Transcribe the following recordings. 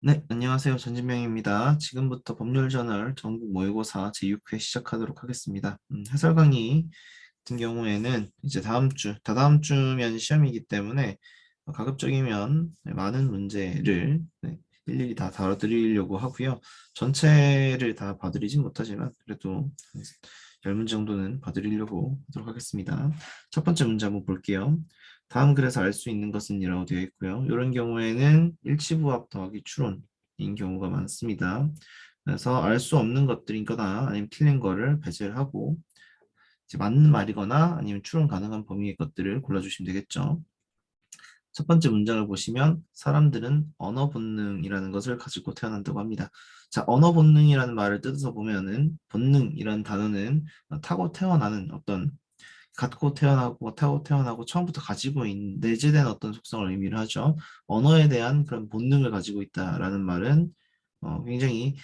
네, 안녕하세요. 전진명입니다. 지금부터 법률저널 전국 모의고사 제6회 시작하도록 하겠습니다. 해설 강의 같은 경우에는 이제 다다음 주면 시험이기 때문에 가급적이면 많은 문제를 일일이 다 다뤄드리려고 하고요. 전체를 다 봐드리진 못하지만 그래도 10문제 정도는 봐드리려고 하도록 하겠습니다. 첫 번째 문제 한번 볼게요. 다음 글에서 알 수 있는 것은 이라고 되어 있고요. 이런 경우에는 일치부합 더하기 추론인 경우가 많습니다. 그래서 알 수 없는 것들인 거나 아니면 틀린 거를 배제를 하고 이제 맞는 말이거나 아니면 추론 가능한 범위의 것들을 골라주시면 되겠죠. 첫 번째 문장을 보시면 사람들은 언어 본능이라는 것을 가지고 태어난다고 합니다. 자, 언어 본능이라는 말을 뜯어서 보면은 본능이라는 단어는 타고 태어나는 어떤 타고 태어나고 처음부터 가지고 있는 내재된 어떤 속성을 의미를 하죠. 언어에 대한 그런 본능을 가지고 있다라는 말은 굉장히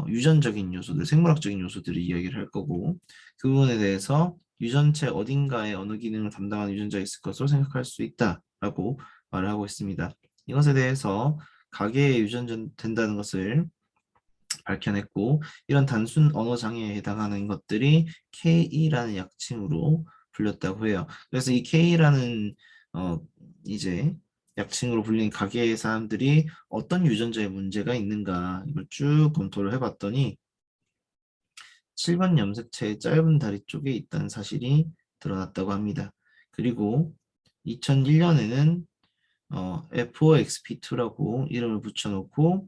유전적인 요소들, 생물학적인 요소들을 이야기를 할 거고 그 부분에 대해서 유전체 어딘가에 어느 기능을 담당하는 유전자가 있을 것으로 생각할 수 있다라고 말을 하고 있습니다. 이것에 대해서 가계의 유전자 된다는 것을 밝혀냈고 이런 단순 언어 장애에 해당하는 것들이 K라는 약칭으로 불렸다고 해요. 그래서 이 K라는 어 이제 약칭으로 불린 가계의 사람들이 어떤 유전자에 문제가 있는가 이걸 쭉 검토를 해봤더니 7번 염색체의 짧은 다리 쪽에 있다는 사실이 드러났다고 합니다. 그리고 2001년에는 FOXP2라고 이름을 붙여놓고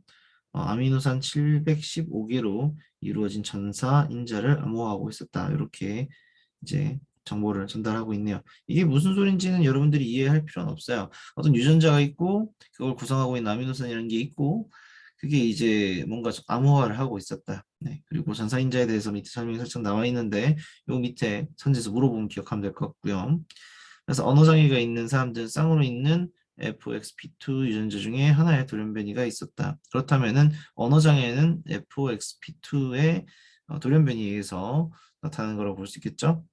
아미노산 715개로 이루어진 전사 인자를 암호화하고 있었다. 이렇게 이제 정보를 전달하고 있네요. 이게 무슨 소린지는 여러분들이 이해할 필요는 없어요. 어떤 유전자가 있고 그걸 구성하고 있는 아미노산이라는 게 있고 그게 이제 뭔가 암호화를 하고 있었다. 네. 그리고 전사 인자에 대해서 밑에 설명이 살짝 나와 있는데 요 밑에 선지에서 물어보면 기억하면 될 것 같고요. 그래서 언어 장애가 있는 사람들은 쌍으로 있는 FOXP2 유전자 중에 하나의 돌연변이가 있었다. 그렇다면은 언어 장애는 FOXP2의 돌연변이에 의해서 나타나는 거라고 볼 수 있겠죠?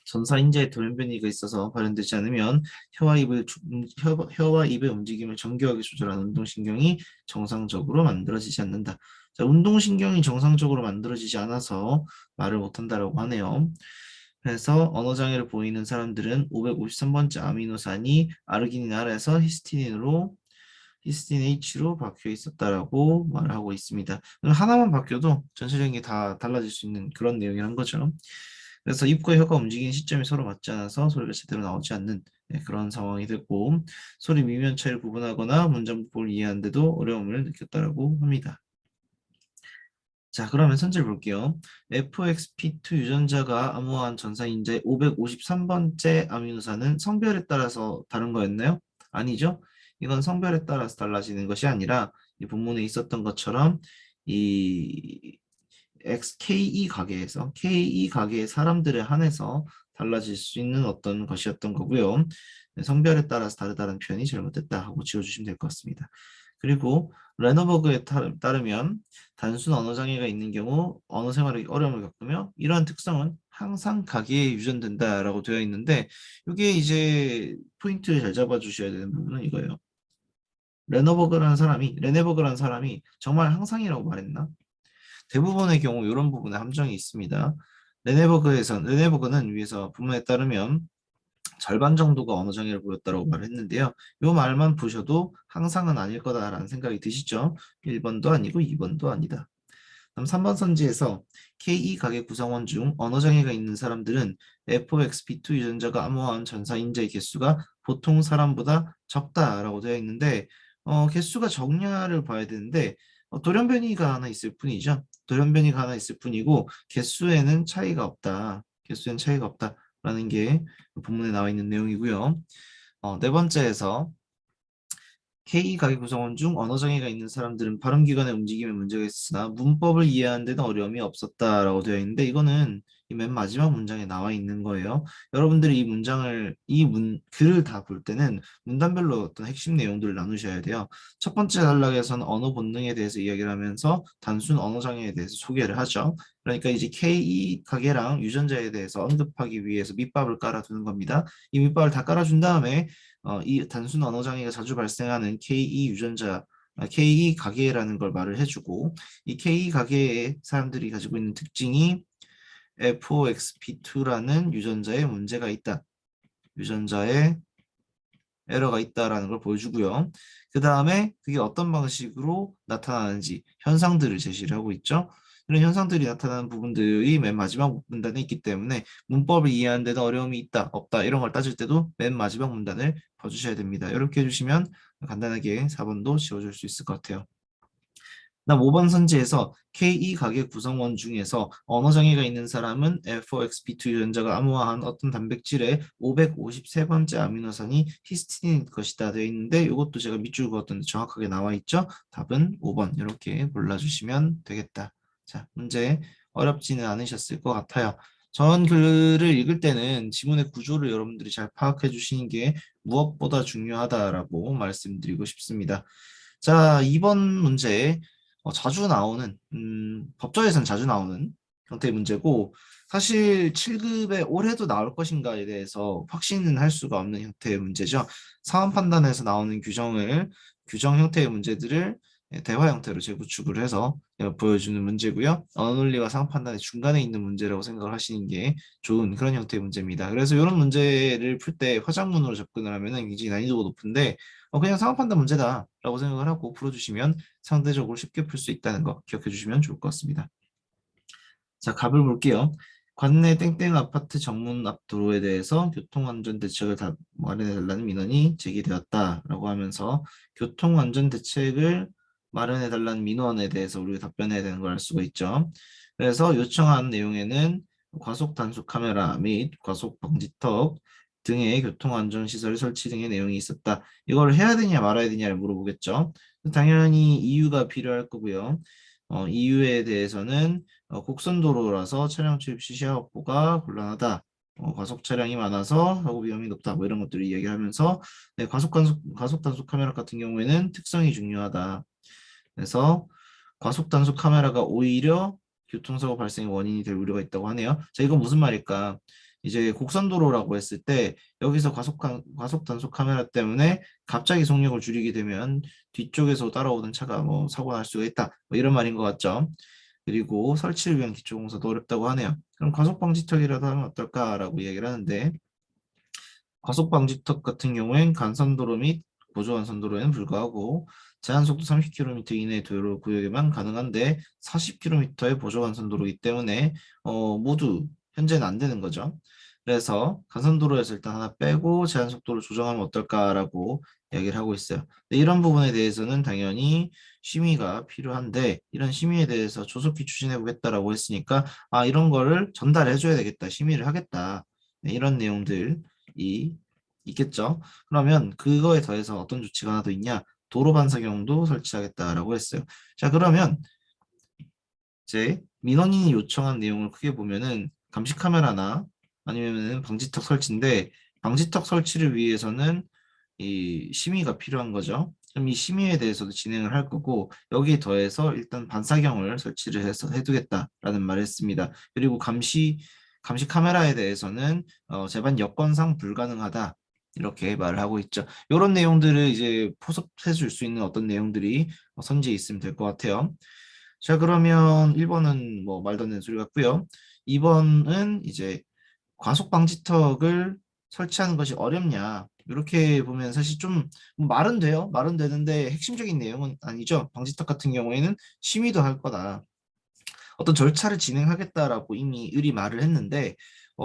전사 인자의 돌연변이가 있어서 발현되지 않으면 혀와 입의 움직임을 정교하게 조절하는 운동신경이 정상적으로 만들어지지 않는다. 자, 운동신경이 정상적으로 만들어지지 않아서 말을 못한다라고 하네요. 그래서 언어장애를 보이는 사람들은 553번째 아미노산이 아르기닌 R에서 히스틴 H로 바뀌어 있었다라고 말을 하고 있습니다. 하나만 바뀌어도 전체적인 게 다 달라질 수 있는 그런 내용이란 거죠. 그래서 입과 혀가 움직이는 시점이 서로 맞지 않아서 소리가 제대로 나오지 않는 그런 상황이 되고 소리 미면 차이를 구분하거나 문장 부호를 이해하는데도 어려움을 느꼈다라고 합니다. 자, 그러면 선제를 볼게요. FXP2 유전자가 암호화한 전사인자의 553번째 아미노산은 성별에 따라서 다른 거였나요? 아니죠. 이건 성별에 따라서 달라지는 것이 아니라 이 본문에 있었던 것처럼 이 KE 가계에서 KE 가계의 사람들에 한해서 달라질 수 있는 어떤 것이었던 거고요. 성별에 따라서 다르다는 표현이 잘못됐다 하고 지워주시면 될 것 같습니다. 그리고 레너버그에 따르면 단순 언어 장애가 있는 경우 언어 생활에 어려움을 겪으며 이러한 특성은 항상 가계에 유전된다라고 되어 있는데 이게 이제 포인트를 잘 잡아 주셔야 되는 부분은 이거예요. 레네버그라는 사람이 정말 항상이라고 말했나? 대부분의 경우 이런 부분에 함정이 있습니다. 레네버그는 위에서 부문에 따르면 절반 정도가 언어 장애를 보였다고 말했는데요. 이 말만 보셔도 항상은 아닐 거다라는 생각이 드시죠? 1번도 아니고 2번도 아니다. 다음 3번 선지에서 K2 가계 구성원 중 언어 장애가 있는 사람들은 FOXP2 유전자가 암호화한 전사 인자의 개수가 보통 사람보다 적다라고 되어 있는데 개수가 적냐를 봐야 되는데 돌연변이가 하나 있을 뿐이죠. 돌연변이가 하나 있을 뿐이고 개수에는 차이가 없다. 개수에는 차이가 없다라는 게 본문에 나와 있는 내용이고요. 네 번째에서 K 가계 구성원 중 언어 장애가 있는 사람들은 발음기관의 움직임에 문제가 있으나 문법을 이해하는 데는 어려움이 없었다라고 되어 있는데 이거는 이 맨 마지막 문장에 나와 있는 거예요. 여러분들이 글을 다 볼 때는 문단별로 어떤 핵심 내용들을 나누셔야 돼요. 첫 번째 단락에서는 언어 본능에 대해서 이야기를 하면서 단순 언어 장애에 대해서 소개를 하죠. 그러니까 이제 K 가계랑 유전자에 대해서 언급하기 위해서 밑밥을 깔아두는 겁니다. 이 밑밥을 다 깔아준 다음에 이 단순 언어 장애가 자주 발생하는 K2 유전자라는 K 가계라는 걸 말을 해주고 이 K 가계의 사람들이 가지고 있는 특징이 F4XP2라는 유전자에 문제가 있다. 유전자에 에러가 있다라는 걸 보여주고요. 그 다음에 그게 어떤 방식으로 나타나는지 현상들을 제시를 하고 있죠. 이런 현상들이 나타나는 부분들이 맨 마지막 문단에 있기 때문에 문법을 이해하는 데는 어려움이 있다, 없다 이런 걸 따질 때도 맨 마지막 문단을 봐주셔야 됩니다. 이렇게 해주시면 간단하게 4번도 지워줄 수 있을 것 같아요. 다음 5번 선지에서 K2 가계 구성원 중에서 언어 장애가 있는 사람은 F4XP2 유전자가 암호화한 어떤 단백질의 553번째 아미노산이 히스틴인 것이다 되어 있는데 이것도 제가 밑줄 그었던데 정확하게 나와 있죠. 답은 5번 이렇게 골라주시면 되겠다. 자, 문제 어렵지는 않으셨을 것 같아요. 전 글을 읽을 때는 지문의 구조를 여러분들이 잘 파악해 주시는 게 무엇보다 중요하다라고 말씀드리고 싶습니다. 자, 2번 문제 자주 나오는 법조에서는 자주 나오는 형태의 문제고 사실 7급에 올해도 나올 것인가에 대해서 확신은 할 수가 없는 형태의 문제죠. 사원 판단에서 나오는 규정 형태의 문제들을 대화 형태로 재구축을 해서 보여주는 문제고요. 언어 논리와 상황 판단의 중간에 있는 문제라고 생각을 하시는 게 좋은 그런 형태의 문제입니다. 그래서 이런 문제를 풀 때 화작문으로 접근을 하면 굉장히 난이도가 높은데 그냥 상황 판단 문제다라고 생각을 하고 풀어주시면 상대적으로 쉽게 풀 수 있다는 거 기억해 주시면 좋을 것 같습니다. 자, 답을 볼게요. 관내 땡땡 아파트 정문 앞 도로에 대해서 교통안전 대책을 마련해달라는 민원이 제기되었다라고 하면서 교통안전 대책을 마련해달라는 민원에 대해서 우리가 답변해야 되는 걸 알 수가 있죠. 그래서 요청한 내용에는 과속 단속 카메라 및 과속 방지턱 등의 교통안전시설 설치 등의 내용이 있었다. 이걸 해야 되냐 말아야 되냐를 물어보겠죠. 당연히 이유가 필요할 거고요. 이유에 대해서는 곡선도로라서 차량 출입 시 시야 확보가 곤란하다. 과속 차량이 많아서 사고 위험이 높다. 뭐 이런 것들을 이야기하면서 네, 과속 단속 카메라 같은 경우에는 특성이 중요하다. 그래서 과속 단속 카메라가 오히려 교통사고 발생의 원인이 될 우려가 있다고 하네요. 자, 이건 무슨 말일까? 이제 곡선도로라고 했을 때 여기서 과속 단속 카메라 때문에 갑자기 속력을 줄이게 되면 뒤쪽에서 따라오던 차가 뭐 사고 날 수가 있다. 뭐 이런 말인 것 같죠. 그리고 설치를 위한 기초공사도 어렵다고 하네요. 그럼 과속 방지턱이라도 하면 어떨까라고 이야기를 하는데 과속 방지턱 같은 경우엔 간선도로 및 보조간선도로에는 불과하고 제한속도 30km 이내 도로 구역에만 가능한데 40km의 보조간선도로이기 때문에 모두 현재는 안 되는 거죠. 그래서 간선도로에서 일단 하나 빼고 제한속도를 조정하면 어떨까라고 이야기를 하고 있어요. 이런 부분에 대해서는 당연히 심의가 필요한데 이런 심의에 대해서 조속히 추진해 보겠다라고 했으니까 이런 거를 전달해 줘야 되겠다. 심의를 하겠다. 네, 이런 내용들이 있겠죠. 그러면 그거에 더해서 어떤 조치가 하나 더 있냐? 도로 반사경도 설치하겠다라고 했어요. 자, 그러면 이제 민원인이 요청한 내용을 크게 보면은 감시 카메라나 아니면은 방지턱 설치인데 방지턱 설치를 위해서는 이 심의가 필요한 거죠. 그럼 이 심의에 대해서도 진행을 할 거고 여기에 더해서 일단 반사경을 설치를 해서 해두겠다라는 말을 했습니다. 그리고 감시 카메라에 대해서는 재반 여건상 불가능하다. 이렇게 말을 하고 있죠. 이런 내용들을 이제 포섭해 줄 수 있는 어떤 내용들이 선지에 있으면 될 것 같아요. 자, 그러면 1번은 뭐 말도 안 되는 소리 같고요. 2번은 이제 과속 방지턱을 설치하는 것이 어렵냐. 이렇게 보면 사실 좀 말은 돼요. 말은 되는데 핵심적인 내용은 아니죠. 방지턱 같은 경우에는 심의도 할 거다. 어떤 절차를 진행하겠다라고 이미 의리 말을 했는데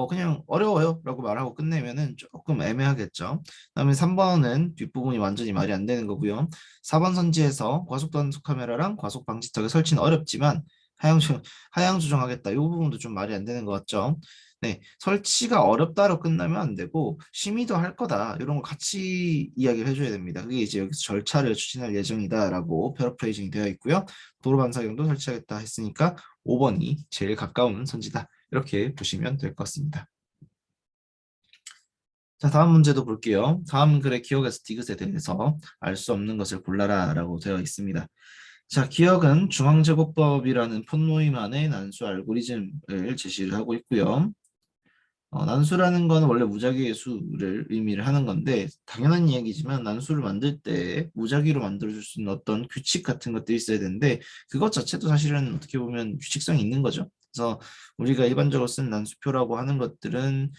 그냥 어려워요 라고 말하고 끝내면은 조금 애매하겠죠. 그다음에 3번은 뒷부분이 완전히 말이 안 되는 거고요. 4번 선지에서 과속 단속 카메라랑 과속 방지턱의 설치는 어렵지만 하향, 조- 하향 조정하겠다. 이 부분도 좀 말이 안 되는 것 같죠. 네, 설치가 어렵다로 끝나면 안 되고 심의도 할 거다. 이런 거 같이 이야기를 해줘야 됩니다. 그게 이제 여기서 절차를 추진할 예정이다라고 패러프레이징이 되어 있고요. 도로 반사경도 설치하겠다 했으니까 5번이 제일 가까운 선지다. 이렇게 보시면 될 것 같습니다. 자, 다음 문제도 볼게요. 다음 글의 기억에서 디귿에 대해서 알 수 없는 것을 골라라 라고 되어 있습니다. 자, 기억은 중앙제곱법이라는 폰모임 안에 난수 알고리즘을 제시를 하고 있고요. 난수라는 건 원래 무작위의 수를 의미를 하는 건데 당연한 이야기지만 난수를 만들 때 무작위로 만들어줄 수 있는 어떤 규칙 같은 것들이 있어야 되는데 그것 자체도 사실은 어떻게 보면 규칙성이 있는 거죠. 그래서 우리가 일반적으로 쓴 난수표라고 하는 것들은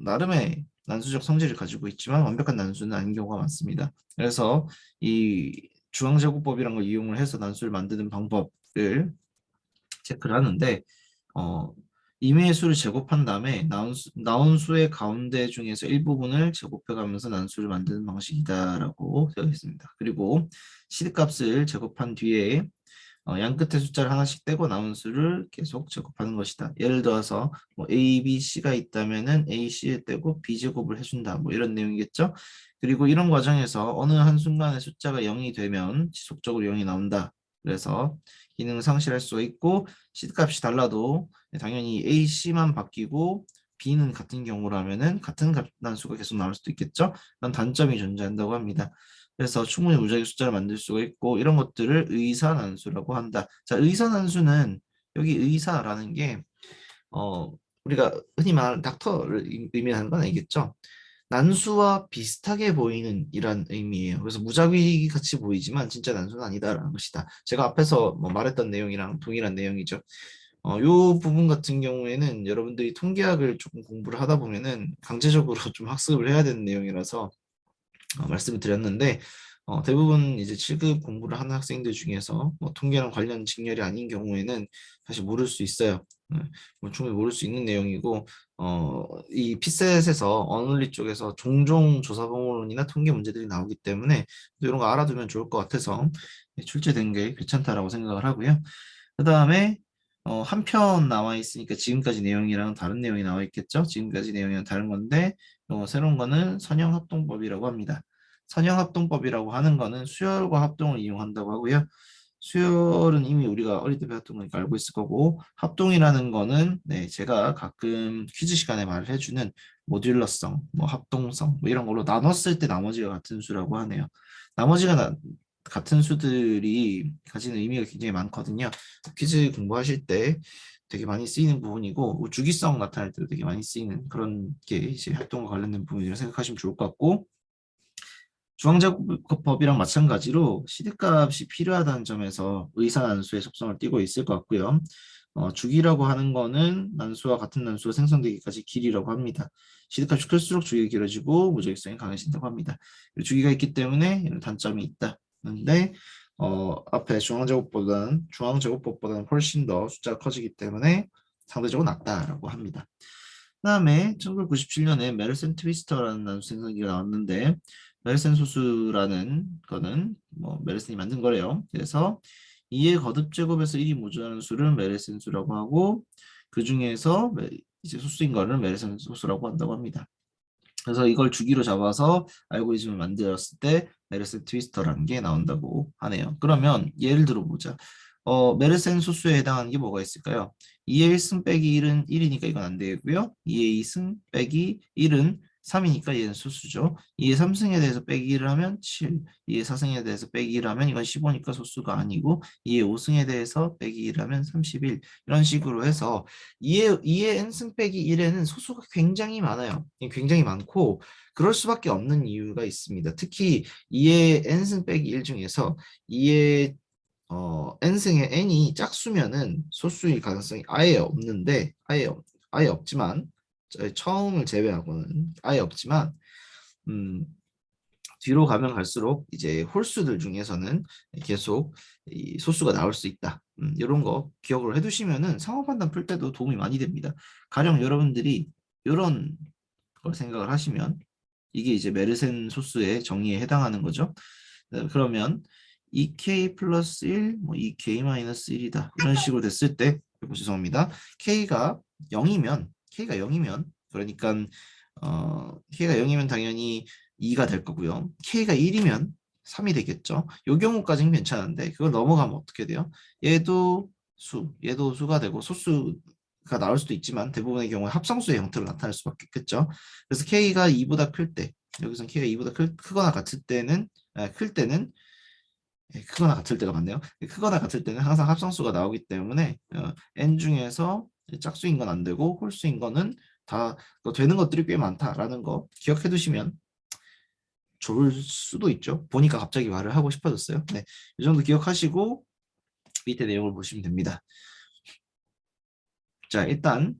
나름의 난수적 성질을 가지고 있지만 완벽한 난수는 아닌 경우가 많습니다. 그래서 이 중앙제곱법이라는 걸 이용을 해서 난수를 만드는 방법을 체크를 하는데 어, 임의의 수를 제곱한 다음에 나온 수의 가운데 중에서 일부분을 제곱해가면서 난수를 만드는 방식이다라고 되어 있습니다. 그리고 시드값을 제곱한 뒤에 양 끝에 숫자를 하나씩 떼고 남은 수를 계속 제곱하는 것이다. 예를 들어서 뭐 A, B, C가 있다면은 A, C를 떼고 B 제곱을 해준다. 뭐 이런 내용이겠죠. 그리고 이런 과정에서 어느 한순간에 숫자가 0이 되면 지속적으로 0이 나온다. 그래서 기능을 상실할 수가 있고 C값이 달라도 당연히 A, C만 바뀌고 B는 같은 경우라면은 같은 단수가 계속 나올 수도 있겠죠. 그런 단점이 존재한다고 합니다. 그래서 충분히 무작위 숫자를 만들 수가 있고 이런 것들을 의사난수라고 한다. 자, 의사난수는 여기 의사라는 게 우리가 흔히 말하는 닥터를 의미하는 건 아니겠죠. 난수와 비슷하게 보이는 이란 의미예요. 그래서 무작위 같이 보이지만 진짜 난수는 아니다라는 것이다. 제가 앞에서 뭐 말했던 내용이랑 동일한 내용이죠. 요 부분 같은 경우에는 여러분들이 통계학을 조금 공부를 하다 보면은 강제적으로 좀 학습을 해야 되는 내용이라서 말씀을 드렸는데 대부분 이제 7급 공부를 하는 학생들 중에서 뭐 통계랑 관련 직렬이 아닌 경우에는 사실 모를 수 있어요. 뭐 충분히 모를 수 있는 내용이고 이 피셋에서 어널리 쪽에서 종종 조사방법론이나 통계 문제들이 나오기 때문에 이런 거 알아두면 좋을 것 같아서 출제된 게 괜찮다라고 생각을 하고요. 그 다음에 한 편 나와 있으니까 지금까지 내용이랑 다른 내용이 나와 있겠죠? 지금까지 내용이랑 다른 건데 새로운 거는 선형합동법이라고 합니다. 선형합동법이라고 하는 거는 수열과 합동을 이용한다고 하고요. 수열은 이미 우리가 어릴 때 배웠던 거니까 알고 있을 거고 합동이라는 거는 제가 가끔 퀴즈 시간에 말을 해주는 모듈러성, 뭐 합동성 뭐 이런 걸로 나눴을 때 나머지가 같은 수라고 하네요. 나머지가 같은 수들이 가지는 의미가 굉장히 많거든요. 퀴즈 공부하실 때 되게 많이 쓰이는 부분이고 주기성 나타날 때도 되게 많이 쓰이는 그런 게 이제 활동과 관련된 부분이라고 생각하시면 좋을 것 같고 중앙제곱법이랑 마찬가지로 시드값이 필요하다는 점에서 의사난수의 속성을 띠고 있을 것 같고요. 주기라고 하는 거는 난수와 같은 난수가 생성되기까지 길이라고 합니다. 시드값이 클수록 주기가 길어지고 무적성이 강해진다고 합니다. 주기가 있기 때문에 이런 단점이 있다. 근데 앞에 중앙제곱법보다는 훨씬 더 숫자가 커지기 때문에 상대적으로 낫다라고 합니다. 그다음에 1997년에 메르센 트위스터라는 난수 생성기가 나왔는데 메르센 소수라는 거는 뭐 메르센이 만든 거래요. 그래서 2의 거듭 제곱에서 1이 모자라는 수를 메르센 수라고 하고 그 중에서 이제 소수인 거를 메르센 소수라고 한다고 합니다. 그래서 이걸 주기로 잡아서 알고리즘을 만들었을 때 메르센 트위스터라는 게 나온다고 하네요. 그러면 예를 들어 보자. 메르센 소수에 해당하는 게 뭐가 있을까요? 2의 1승 빼기 1은 1이니까 이건 안 되고요. 2의 2승 빼기 1은 3이니까 얘는 소수죠. 2의 3승에 대해서 빼기 1을 하면 7, 2의 4승에 대해서 빼기 1을 하면 이건 15니까 소수가 아니고 2의 5승에 대해서 빼기 1을 하면 31 이런 식으로 해서 2의 n승 빼기 1에는 소수가 굉장히 많아요. 굉장히 많고 그럴 수밖에 없는 이유가 있습니다. 특히 2의 n승 빼기 1 중에서 2의 n승의 n이 짝수면은 소수일 가능성이 아예 없는데 아예 없지만 처음을 제외하고는 아예 없지만 음, 뒤로 가면 갈수록 이제 홀수들 중에서는 계속 이 소수가 나올 수 있다. 이런 거 기억을 해두시면은 상호 판단 풀 때도 도움이 많이 됩니다. 가령 여러분들이 이런 걸 생각을 하시면 이게 이제 메르센 소수의 정의에 해당하는 거죠. 그러면 2k 플러스 1, 뭐 2k 마이너스 1이다. 이런 식으로 됐을 때, 죄송합니다. K가 0이면, 그러니까, K가 0이면 당연히 2가 될 거고요. K가 1이면 3이 되겠죠. 이 경우까지는 괜찮은데, 그걸 넘어가면 어떻게 돼요? 얘도 수가 되고, 소수가 나올 수도 있지만, 대부분의 경우에 합성수의 형태로 나타날 수밖에 없겠죠. 그래서 K가 2보다 클 때, 여기서 K가 2보다 크거나 같을 때는, 클 때는 크거나 같을 때가 많네요. 크거나 같을 때는 항상 합성수가 나오기 때문에 n 중에서 짝수인 건 안 되고 홀수인 거는 다 되는 것들이 꽤 많다라는 거 기억해 두시면 좋을 수도 있죠. 보니까 갑자기 말을 하고 싶어졌어요. 네, 이 정도 기억하시고 밑에 내용을 보시면 됩니다. 자, 일단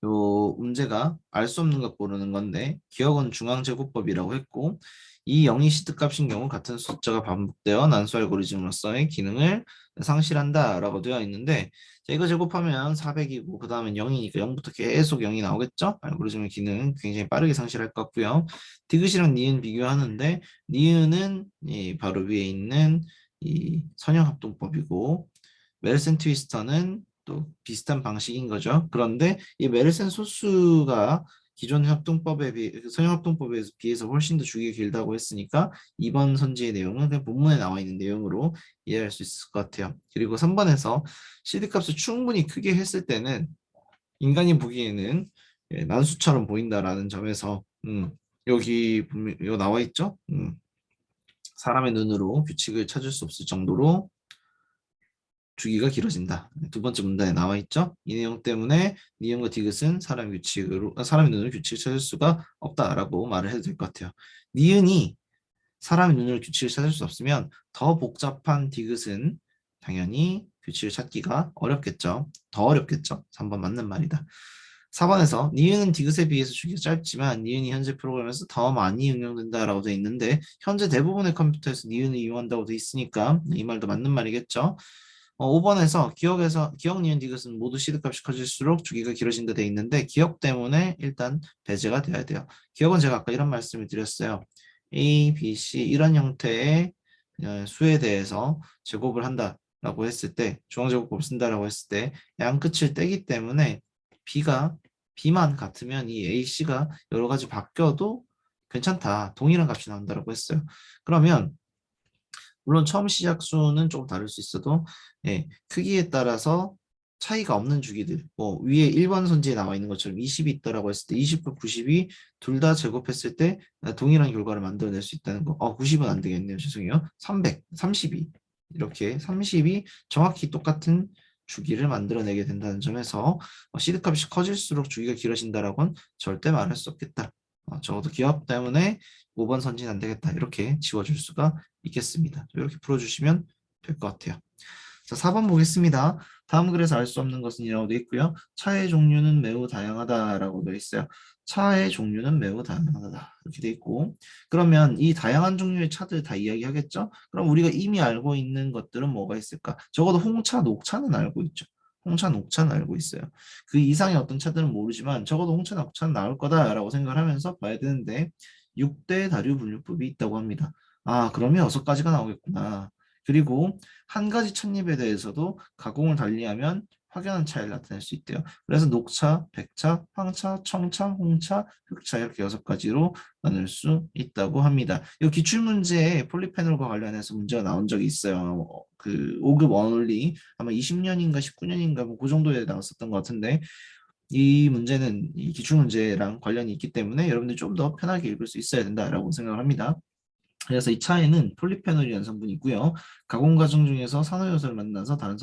요 문제가 알 수 없는 것 고르는 건데 기억은 중앙제곱법이라고 했고 이 영이 시트값인 경우 같은 숫자가 반복되어 난수 알고리즘으로서의 기능을 상실한다 라고 되어 있는데 자, 이거 제곱하면 400이고 그 다음엔 0이니까 0부터 계속 0이 나오겠죠? 알고리즘의 기능 굉장히 빠르게 상실할 것 같고요. 디귿이랑 니은 비교하는데 니은은 바로 위에 있는 이 선형합동법이고 멜슨 트위스터는 또 비슷한 방식인 거죠. 그런데 이 메르센 소수가 기존 협동법에 비해 선형 협동법에 비해서 훨씬 더 주기가 길다고 했으니까 2번 선지의 내용은 그냥 본문에 나와 있는 내용으로 이해할 수 있을 것 같아요. 그리고 3번에서 CD값을 충분히 크게 했을 때는 인간이 보기에는 난수처럼 보인다라는 점에서 여기 분명 이거 나와 있죠? 사람의 눈으로 규칙을 찾을 수 없을 정도로 주기가 길어진다. 두 번째 문단에 나와 있죠. 이 내용 때문에 니은과 디귿은 사람의 눈으로 규칙을 찾을 수가 없다라고 말을 해도 될 것 같아요. 니은이 사람의 눈으로 규칙을 찾을 수 없으면 더 복잡한 디귿은 당연히 규칙을 찾기가 어렵겠죠. 더 어렵겠죠. 3번 맞는 말이다. 4번에서 니은은 디귿에 비해서 주기가 짧지만 니은이 현재 프로그램에서 더 많이 응용된다라고 돼 있는데 현재 대부분의 컴퓨터에서 니은을 이용한다고 돼 있으니까 이 말도 맞는 말이겠죠. 5번에서 기억, 니은, 디귿은 모두 시드값이 커질수록 주기가 길어진다 돼 있는데 기억 때문에 일단 배제가 돼야 돼요. 기억은 제가 아까 이런 말씀을 드렸어요. A, B, C 이런 형태의 수에 대해서 제곱을 한다라고 했을 때 중앙제곱법을 쓴다라고 했을 때 양끝을 떼기 때문에 B만 같으면 이 A, C가 여러 가지 바뀌어도 괜찮다. 동일한 값이 나온다라고 했어요. 그러면 물론 처음 시작 수는 조금 다를 수 있어도 크기에 따라서 차이가 없는 주기들 뭐 위에 1번 선지에 나와 있는 것처럼 20이 있다라고 했을 때 20과 90이 둘 다 제곱했을 때 동일한 결과를 만들어낼 수 있다는 거. 90은 안 되겠네요. 죄송해요. 300, 32 이렇게 30이 정확히 똑같은 주기를 만들어내게 된다는 점에서 시드값이 커질수록 주기가 길어진다라고는 절대 말할 수 없겠다. 적어도 기업 때문에 5번 선지는 안 되겠다. 이렇게 지워줄 수가 있겠습니다. 이렇게 풀어주시면 될 것 같아요. 자, 4번 보겠습니다. 다음 글에서 알 수 없는 것은 이라고 되어 있고요. 차의 종류는 매우 다양하다라고 되어 있어요. 차의 종류는 매우 다양하다. 이렇게 되어 있고 그러면 이 다양한 종류의 차들 다 이야기하겠죠? 그럼 우리가 이미 알고 있는 것들은 뭐가 있을까? 적어도 홍차, 녹차는 알고 있죠. 홍차, 녹차는 알고 있어요. 그 이상의 어떤 차들은 모르지만 적어도 홍차, 녹차는 나올 거다라고 생각을 하면서 봐야 되는데 6대 다류 분류법이 있다고 합니다. 아, 그러면 6가지가 나오겠구나. 그리고 한 가지 찻잎에 대해서도 가공을 달리하면 확연한 차이를 나타낼 수 있대요. 그래서 녹차, 백차, 황차, 청차, 홍차, 흑차 이렇게 6가지로 나눌 수 있다고 합니다. 이 기출문제에 폴리페놀과 관련해서 문제가 나온 적이 있어요. 그 5급 원리 아마 20년인가 19년인가 뭐 그 정도에 나왔었던 것 같은데 이 문제는 이 기출문제랑 관련이 있기 때문에 여러분들이 좀 더 편하게 읽을 수 있어야 된다라고 생각을 합니다. 그래서 이 차에는 폴리페놀이라는 성분이 있고요. 가공 과정 중에서 산화요소를 만나서 다른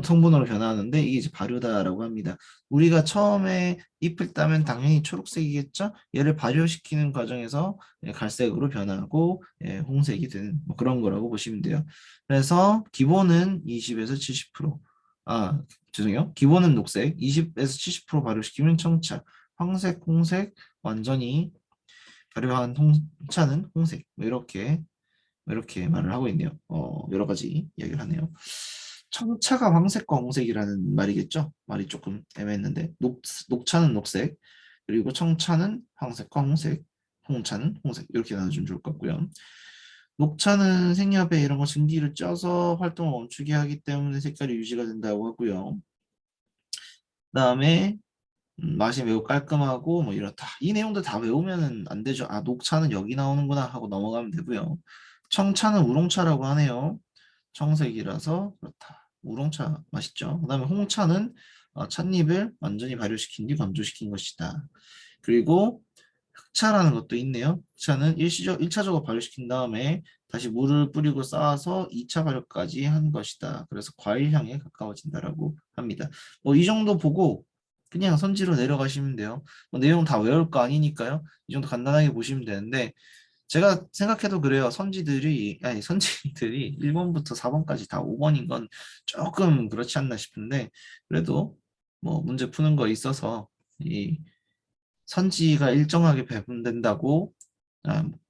성분으로 변화하는데 이게 이제 발효다라고 합니다. 우리가 처음에 잎을 따면 당연히 초록색이겠죠? 얘를 발효시키는 과정에서 갈색으로 변하고 홍색이 되는 뭐 그런 거라고 보시면 돼요. 그래서 기본은 20에서 70%. 죄송해요. 기본은 녹색, 20에서 70% 발효시키면 청차, 황색, 홍색, 완전히 발효한 홍차는 홍색 이렇게 말을 하고 있네요. 여러 가지 이야기를 하네요. 청차가 황색과 홍색이라는 말이겠죠? 말이 조금 애매했는데 녹차는 녹색 그리고 청차는 황색과 홍색 홍차는 홍색 이렇게 나눠주면 좋을 것 같고요. 녹차는 생야배 이런 거 증기를 쪄서 활동을 멈추게 하기 때문에 색깔이 유지가 된다고 하고요. 그다음에 맛이 매우 깔끔하고 뭐 이렇다. 이 내용들 다 외우면 안 되죠. 아, 녹차는 여기 나오는구나 하고 넘어가면 되고요. 청차는 우롱차라고 하네요. 청색이라서 그렇다. 우롱차 맛있죠. 그다음에 홍차는 찻잎을 완전히 발효시킨 뒤 건조시킨 것이다. 그리고 흑차라는 것도 있네요. 흑차는 일차적으로 발효시킨 다음에 다시 물을 뿌리고 쌓아서 2차 발효까지 한 것이다. 그래서 과일향에 가까워진다라고 합니다. 뭐 이 정도 보고 그냥 선지로 내려가시면 돼요. 뭐 내용 다 외울 거 아니니까요. 이 정도 간단하게 보시면 되는데 제가 생각해도 그래요. 선지들이 1번부터 4번까지 다 5번인 건 조금 그렇지 않나 싶은데 그래도 뭐 문제 푸는 거에 있어서 이 선지가 일정하게 배분된다고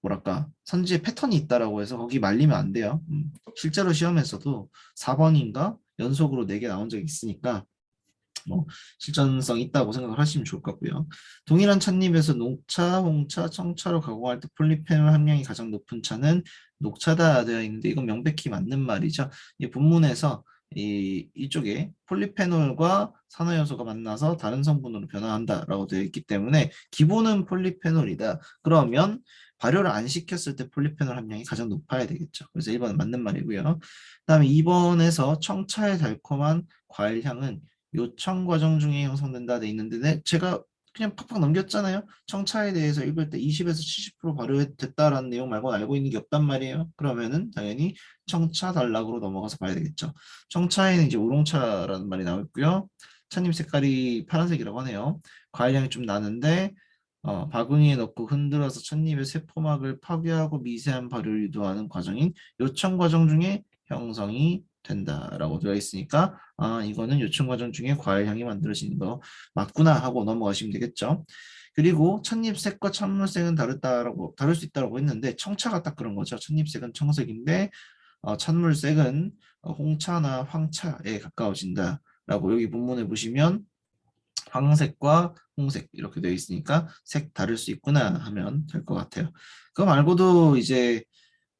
뭐랄까 선지의 패턴이 있다라고 해서 거기 말리면 안 돼요. 실제로 시험에서도 4번인가 연속으로 4개 나온 적이 있으니까 뭐 실전성 있다고 생각을 하시면 좋을 것 같고요. 동일한 찻잎에서 녹차, 홍차, 청차로 가공할 때 폴리페놀 함량이 가장 높은 차는 녹차다 되어 있는데 이건 명백히 맞는 말이죠. 이 본문에서 이쪽에 폴리페놀과 산화요소가 만나서 다른 성분으로 변화한다라고 되어 있기 때문에 기본은 폴리페놀이다. 그러면 발효를 안 시켰을 때 폴리페놀 함량이 가장 높아야 되겠죠. 그래서 1번은 맞는 말이고요. 그다음에 2번에서 청차의 달콤한 과일 향은 요청 과정 중에 형성된다 돼 있는데 제가 그냥 팍팍 넘겼잖아요. 청차에 대해서 읽을 때 20에서 70% 발효됐다라는 내용 말고는 알고 있는 게 없단 말이에요. 그러면은 당연히 청차 단락으로 넘어가서 봐야 되겠죠. 청차에는 이제 우롱차라는 말이 나와 있고요. 찻잎 색깔이 파란색이라고 하네요. 과일향이 좀 나는데 바구니에 넣고 흔들어서 찻잎의 세포막을 파괴하고 미세한 발효를 유도하는 과정인 요청 과정 중에 형성이 된다라고 되어 있으니까 이거는 요청 과정 중에 과일 향이 만들어지는 거 맞구나 하고 넘어가시면 되겠죠. 그리고 찻잎색과 찬물색은 다를 수 있다고 했는데 청차가 딱 그런 거죠. 찻잎색은 청색인데 찬물색은 홍차나 황차에 가까워진다라고 여기 본문에 보시면 황색과 홍색 이렇게 되어 있으니까 색 다를 수 있구나 하면 될 것 같아요. 그거 말고도 이제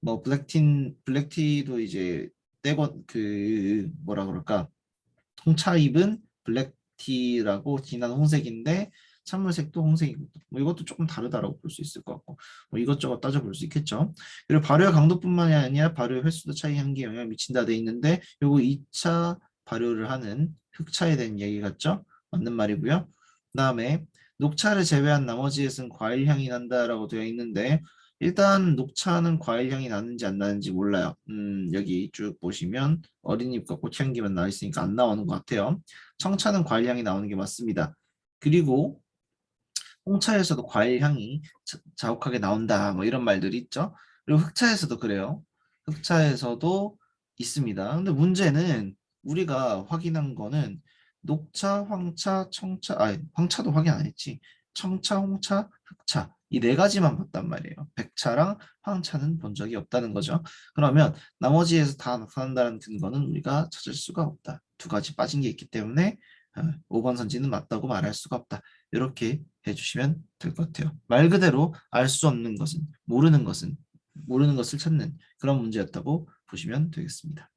뭐 블랙티도 이제 떼고 뭐라 그럴까 홍차잎은 블랙티라고 진한 홍색인데 찬물색도 홍색이고 뭐 이것도 조금 다르다라고 볼 수 있을 것 같고 뭐 이것저것 따져볼 수 있겠죠. 그리고 발효의 강도뿐만이 아니라 발효의 횟수도 차이 한계 영향을 미친다 돼 있는데 요거 2차 발효를 하는 흑차에 대한 얘기 같죠? 맞는 말이고요. 그다음에 녹차를 제외한 나머지에서는 과일 향이 난다라고 되어 있는데 일단 녹차는 과일 향이 나는지 안 나는지 몰라요. 여기 쭉 보시면 어린잎과 꽃향기만 나와 있으니까 안 나오는 것 같아요. 청차는 과일 향이 나오는 게 맞습니다. 그리고 홍차에서도 과일 향이 자욱하게 나온다. 뭐 이런 말들이 있죠. 그리고 흑차에서도 그래요. 흑차에서도 있습니다. 근데 문제는 우리가 확인한 거는 녹차, 황차, 청차, 황차도 확인 안 했지. 청차, 홍차, 흑차 이 네 가지만 봤단 말이에요. 백차랑 황차는 본 적이 없다는 거죠. 그러면 나머지에서 다 나타난다는 근거는 우리가 찾을 수가 없다. 두 가지 빠진 게 있기 때문에 5번 선지는 맞다고 말할 수가 없다. 이렇게 해주시면 될 것 같아요. 말 그대로 알 수 없는 것은 모르는 것을 찾는 그런 문제였다고 보시면 되겠습니다.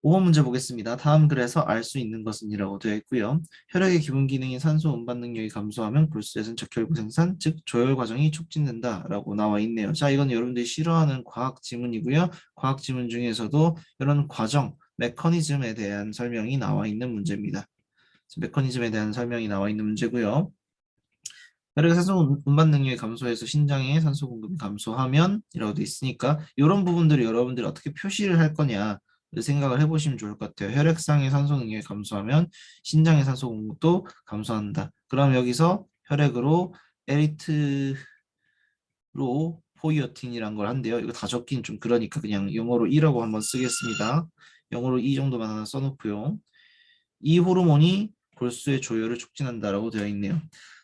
5번 문제 보겠습니다. 다음 글에서 알 수 있는 것은 이라고 되어 있고요. 혈액의 기본 기능인 산소 운반 능력이 감소하면 골수에서는 적혈구 생산, 즉 조혈 과정이 촉진된다라고 나와 있네요. 자, 이건 여러분들이 싫어하는 과학 지문이고요. 과학 지문 중에서도 이런 과정, 메커니즘에 대한 설명이 나와 있는 문제입니다. 메커니즘에 대한 설명이 나와 있는 문제고요. 혈액의 산소 운반 능력이 감소해서 신장에 산소 공급이 감소하면 이라고 돼 있으니까 이런 부분들을 여러분들이 어떻게 표시를 할 거냐 생각을 해보시면 좋을 것 같아요. 혈액상의 산소 능력이 감소하면 신장의 산소 공급도 감소한다. 그럼 여기서 혈액으로 에리트로 포이어틴이란 걸 한대요. 이거 다 적긴 좀 그러니까 그냥 영어로 E라고 한번 쓰겠습니다. 영어로 E 정도만 하나 써놓고요. 이 호르몬이 골수의 조혈을 촉진한다라고 되어 있네요.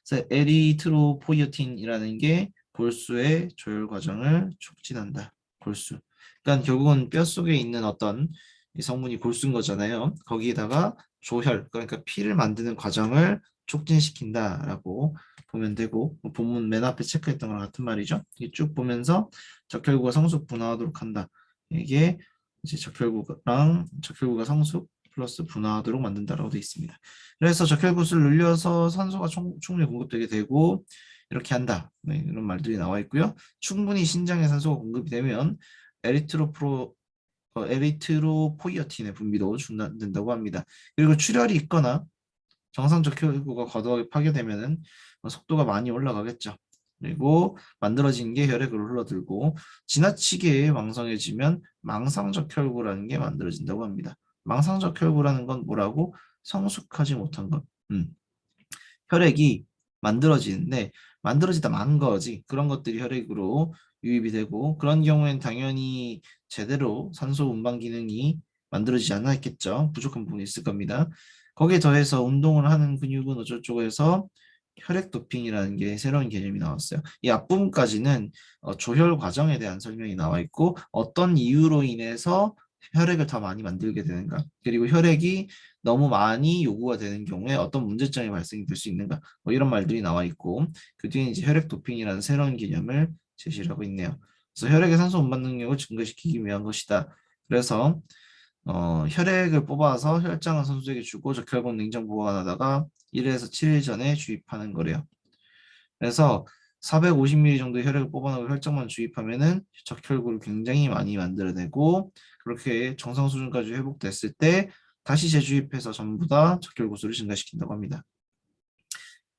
그래서 에리트로포이어틴이라는 게 골수의 조혈 과정을 촉진한다. 골수. 그러니까 결국은 뼈 속에 있는 어떤 이 성분이 골수인 거잖아요. 거기에다가 조혈, 그러니까 피를 만드는 과정을 촉진시킨다라고 보면 되고 뭐 본문 맨 앞에 체크했던 거랑 같은 말이죠. 이게 쭉 보면서 적혈구가 성숙 분화하도록 한다. 이게 이제 적혈구가 성숙 플러스 분화하도록 만든다라고 되어 있습니다. 그래서 적혈구수를 늘려서 산소가 충분히 공급되게 되고 이렇게 한다. 네, 이런 말들이 나와 있고요. 충분히 신장에 산소가 공급이 되면 에리트로포이어틴의 분비도 준다고 합니다. 그리고 출혈이 있거나 정상 적혈구가 과도하게 파괴되면은 속도가 많이 올라가겠죠. 그리고 만들어진 게 혈액으로 흘러들고 지나치게 왕성해지면 망상적혈구라는 게 만들어진다고 합니다. 망상적혈구라는 건 뭐라고? 성숙하지 못한 것. 음, 혈액이 만들어지는데 만들어지다 만 거지. 그런 것들이 혈액으로 유입이 되고 그런 경우엔 당연히 제대로 산소 운반 기능이 만들어지지 않았겠죠. 부족한 부분이 있을 겁니다. 거기에 더해서 운동을 하는 근육은 어쩌고저쩌고 해서 혈액 도핑이라는 게 새로운 개념이 나왔어요. 이 앞부분까지는 조혈 과정에 대한 설명이 나와 있고 어떤 이유로 인해서 혈액을 더 많이 만들게 되는가 그리고 혈액이 너무 많이 요구가 되는 경우에 어떤 문제점이 발생이 될 수 있는가 뭐 이런 말들이 나와 있고 그 뒤에 이제 혈액 도핑이라는 새로운 개념을 제시를 하고 있네요. 그래서 혈액의 산소 운반 능력을 증가시키기 위한 것이다. 그래서 혈액을 뽑아서 혈장을 선수에게 주고 적혈구 냉장 보관하다가 1에서 7일 전에 주입하는 거래요. 그래서 450ml 정도 혈액을 뽑아내고 혈장만 주입하면은 적혈구를 굉장히 많이 만들어내고 그렇게 정상 수준까지 회복됐을 때 다시 재주입해서 전부 다 적혈구 수를 증가시킨다고 합니다.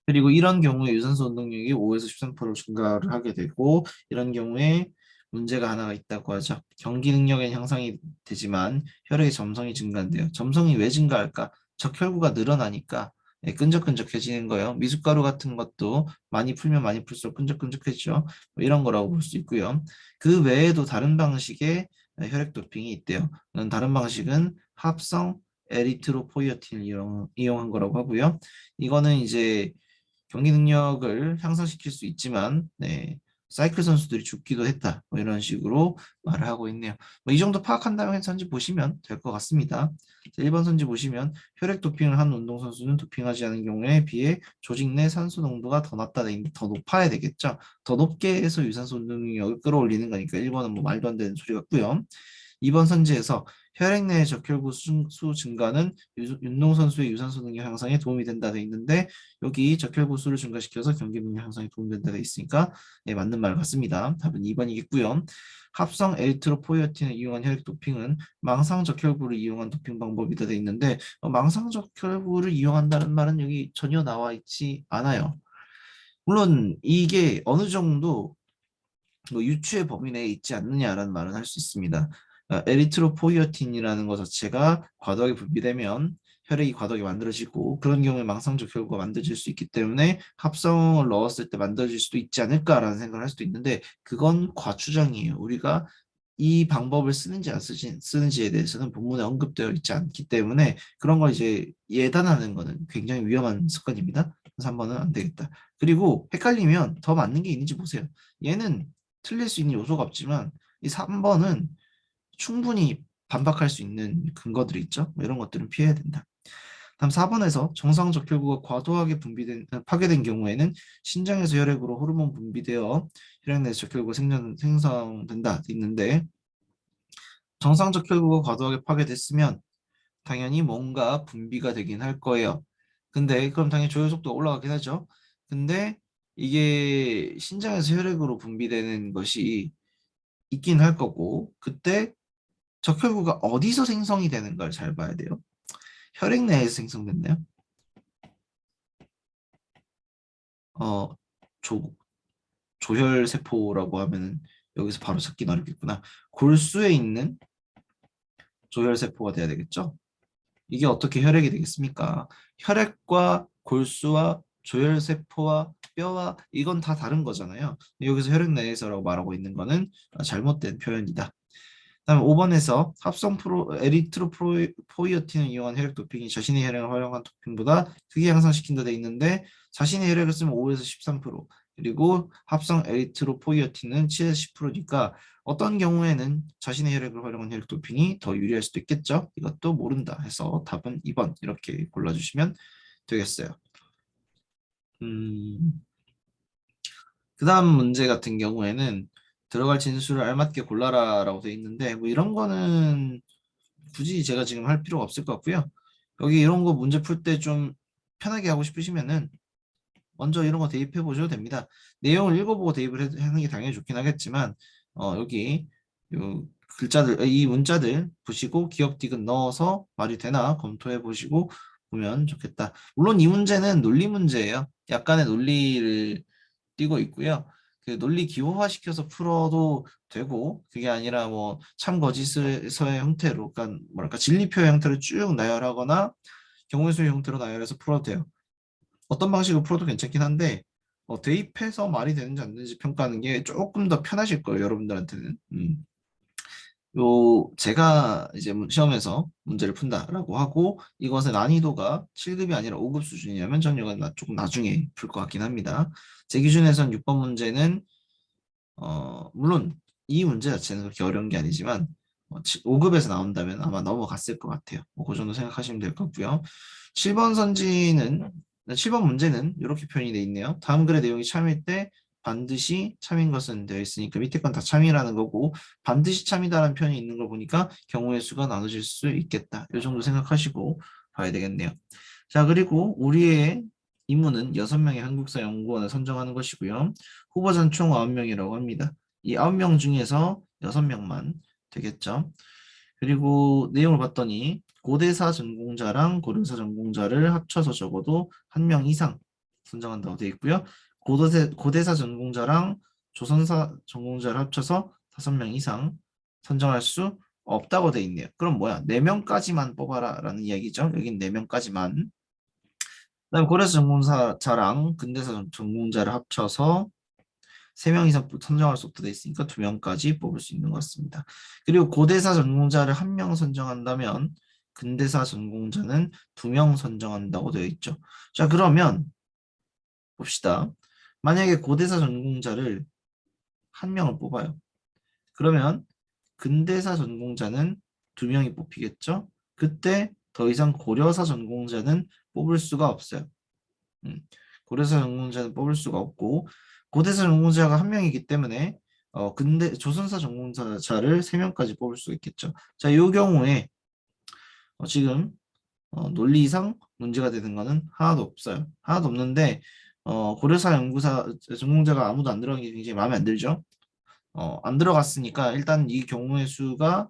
그리고 이런 경우에 유산소 운동량이 5에서 13% 증가를 하게 되고 이런 경우에 문제가 하나가 있다고 하죠. 경기 능력엔 향상이 되지만 혈액의 점성이 증가한대요. 점성이 왜 증가할까? 적혈구가 늘어나니까 끈적끈적해지는 거예요. 미숫가루 같은 것도 많이 풀면 많이 풀수록 끈적끈적해지죠. 뭐 이런 거라고 볼 수 있고요. 그 외에도 다른 방식의 혈액 도핑이 있대요. 다른 방식은 합성 에리트로포이어틴을 이용한 거라고 하고요. 이거는 이제 경기 능력을 향상시킬 수 있지만 사이클 선수들이 죽기도 했다. 뭐 이런 식으로 말을 하고 있네요. 뭐 이 정도 파악한 다음에 선지 보시면 될 것 같습니다. 1번 선지 보시면 혈액 도핑을 한 운동선수는 도핑하지 않은 경우에 비해 조직 내 산소 농도가 더 낮다 돼 있는데 더 높아야 되겠죠. 더 높게 해서 유산소 운동 능력을 끌어올리는 거니까 1번은 뭐 말도 안 되는 소리 같고요. 2번 선지에서 혈액 내 적혈구 수 증가는 운동선수의 유산소 능력 향상에 도움이 된다 돼 있는데 여기 적혈구 수를 증가시켜서 경기 능력 향상에 도움된다 돼 있으니까 맞는 말 같습니다. 답은 2번이겠고요. 합성 에리트로포이어틴을 이용한 혈액 도핑은 망상 적혈구를 이용한 도핑 방법이다 돼 있는데 망상 적혈구를 이용한다는 말은 여기 전혀 나와 있지 않아요. 물론 이게 어느 정도 뭐 유추의 범위 내에 있지 않느냐라는 말은 할 수 있습니다. 에리트로포이어틴이라는 것 자체가 과도하게 분비되면 혈액이 과도하게 만들어지고 그런 경우에 망상적 혈구가 만들어질 수 있기 때문에 합성을 넣었을 때 만들어질 수도 있지 않을까라는 생각을 할 수도 있는데 그건 과추정이에요. 우리가 이 방법을 쓰는지 안 쓰는지에 대해서는 본문에 언급되어 있지 않기 때문에 그런 걸 이제 예단하는 거는 굉장히 위험한 습관입니다. 그래서 3번은 안 되겠다. 그리고 헷갈리면 더 맞는 게 있는지 보세요. 얘는 틀릴 수 있는 요소가 없지만 이 3번은 충분히 반박할 수 있는 근거들이 있죠. 뭐 이런 것들은 피해야 된다. 다음 4번에서 정상 적혈구가 과도하게 파괴된 경우에는 신장에서 혈액으로 호르몬 분비되어 혈액 내에서 적혈구가 생성된다 있는데 정상 적혈구가 과도하게 파괴됐으면 당연히 뭔가 분비가 되긴 할 거예요. 근데 그럼 당연히 조혈 속도가 올라가긴 하죠. 근데 이게 신장에서 혈액으로 분비되는 것이 있긴 할 거고 그때 적혈구가 어디서 생성이 되는 걸 잘 봐야 돼요. 혈액 내에서 생성됐나요? 어, 조, 조혈세포라고 하면 여기서 바로 찾기 어렵겠구나. 골수에 있는 조혈세포가 돼야 되겠죠? 이게 어떻게 혈액이 되겠습니까? 혈액과 골수와 조혈세포와 뼈와 이건 다 다른 거잖아요. 여기서 혈액 내에서라고 말하고 있는 거는 잘못된 표현이다. 다음 5번에서 합성 에리트로포이어틴을 이용한 혈액 도핑이 자신의 혈액을 활용한 도핑보다 크게 향상시킨다 돼 있는데 자신의 혈액을 쓰면 5에서 13% 그리고 합성 에리트로포이어틴은 7에서 10%니까 어떤 경우에는 자신의 혈액을 활용한 혈액 도핑이 더 유리할 수도 있겠죠. 이것도 모른다 해서 답은 2번 이렇게 골라주시면 되겠어요. 음, 그 다음 문제 같은 경우에는 들어갈 진수를 알맞게 골라라라고 돼 있는데 뭐 이런 거는 굳이 제가 지금 할 필요가 없을 것 같고요. 여기 이런 거 문제 풀 때 좀 편하게 하고 싶으시면은 먼저 이런 거 대입해 보셔도 됩니다. 내용을 읽어보고 대입을 하는 게 당연히 좋긴 하겠지만 여기 요 글자들 이 문자들 보시고 기억 디귿 넣어서 말이 되나 검토해 보시고 보면 좋겠다. 물론 이 문제는 논리 문제예요. 약간의 논리를 띄고 있고요. 그 논리 기호화시켜서 풀어도 되고 그게 아니라 뭐 참거짓서의 형태로 그러니까 뭐랄까 진리표의 형태로 쭉 나열하거나 경우의 수의 형태로 나열해서 풀어도 돼요. 어떤 방식으로 풀어도 괜찮긴 한데 대입해서 말이 되는지 안 되는지 평가하는 게 조금 더 편하실 거예요, 여러분들한테는. 제가 이제 시험에서 문제를 푼다라고 하고 이것의 난이도가 7급이 아니라 5급 수준이라면 전혀가 조금 나중에 풀 것 같긴 합니다. 제 기준에선 6번 문제는 물론 이 문제 자체는 그렇게 어려운 게 아니지만 5급에서 나온다면 아마 넘어갔을 것 같아요. 그 정도 생각하시면 될 것 같고요. 7번 선지는 7번 문제는 이렇게 표현이 되어 있네요. 다음 글의 내용이 참일 때 반드시 참인 것은 되어 있으니까 밑에 건 다 참이라는 거고 반드시 참이다라는 표현이 있는 걸 보니까 경우의 수가 나눠질 수 있겠다. 이 정도 생각하시고 봐야 되겠네요. 자, 그리고 우리의 임무는 6명의 한국사 연구원을 선정하는 것이고요. 후보자는 총 9명이라고 합니다. 이 9명 중에서 6명만 되겠죠. 그리고 내용을 봤더니 고대사 전공자랑 고려사 전공자를 합쳐서 적어도 1명 이상 선정한다고 되어 있고요. 고대사 전공자랑 조선사 전공자를 합쳐서 5명 이상 선정할 수 없다고 되어 있네요. 그럼 뭐야? 4명까지만 뽑아라 라는 이야기죠. 여긴 4명까지만. 그다음에 고려사 전공자랑 근대사 전공자를 합쳐서 3명 이상 선정할 수 없다 돼 있으니까 2명까지 뽑을 수 있는 것 같습니다. 그리고 고대사 전공자를 1명 선정한다면 근대사 전공자는 2명 선정한다고 되어 있죠. 자, 그러면 봅시다. 만약에 고대사 전공자를 1명을 뽑아요. 그러면 근대사 전공자는 2명이 뽑히겠죠? 그때 더 이상 고려사 전공자는 뽑을 수가 없어요. 고려사 전공자는 뽑을 수가 없고 고대사 전공자가 1명이기 때문에 근데 조선사 전공자를 3명까지 뽑을 수 있겠죠. 자, 이 경우에 지금 논리상 문제가 되는 거는 하나도 없어요. 하나도 없는데 고려사 연구사 전공자가 아무도 안 들어간 게 굉장히 마음에 안 들죠. 안 들어갔으니까 일단 이 경우의 수가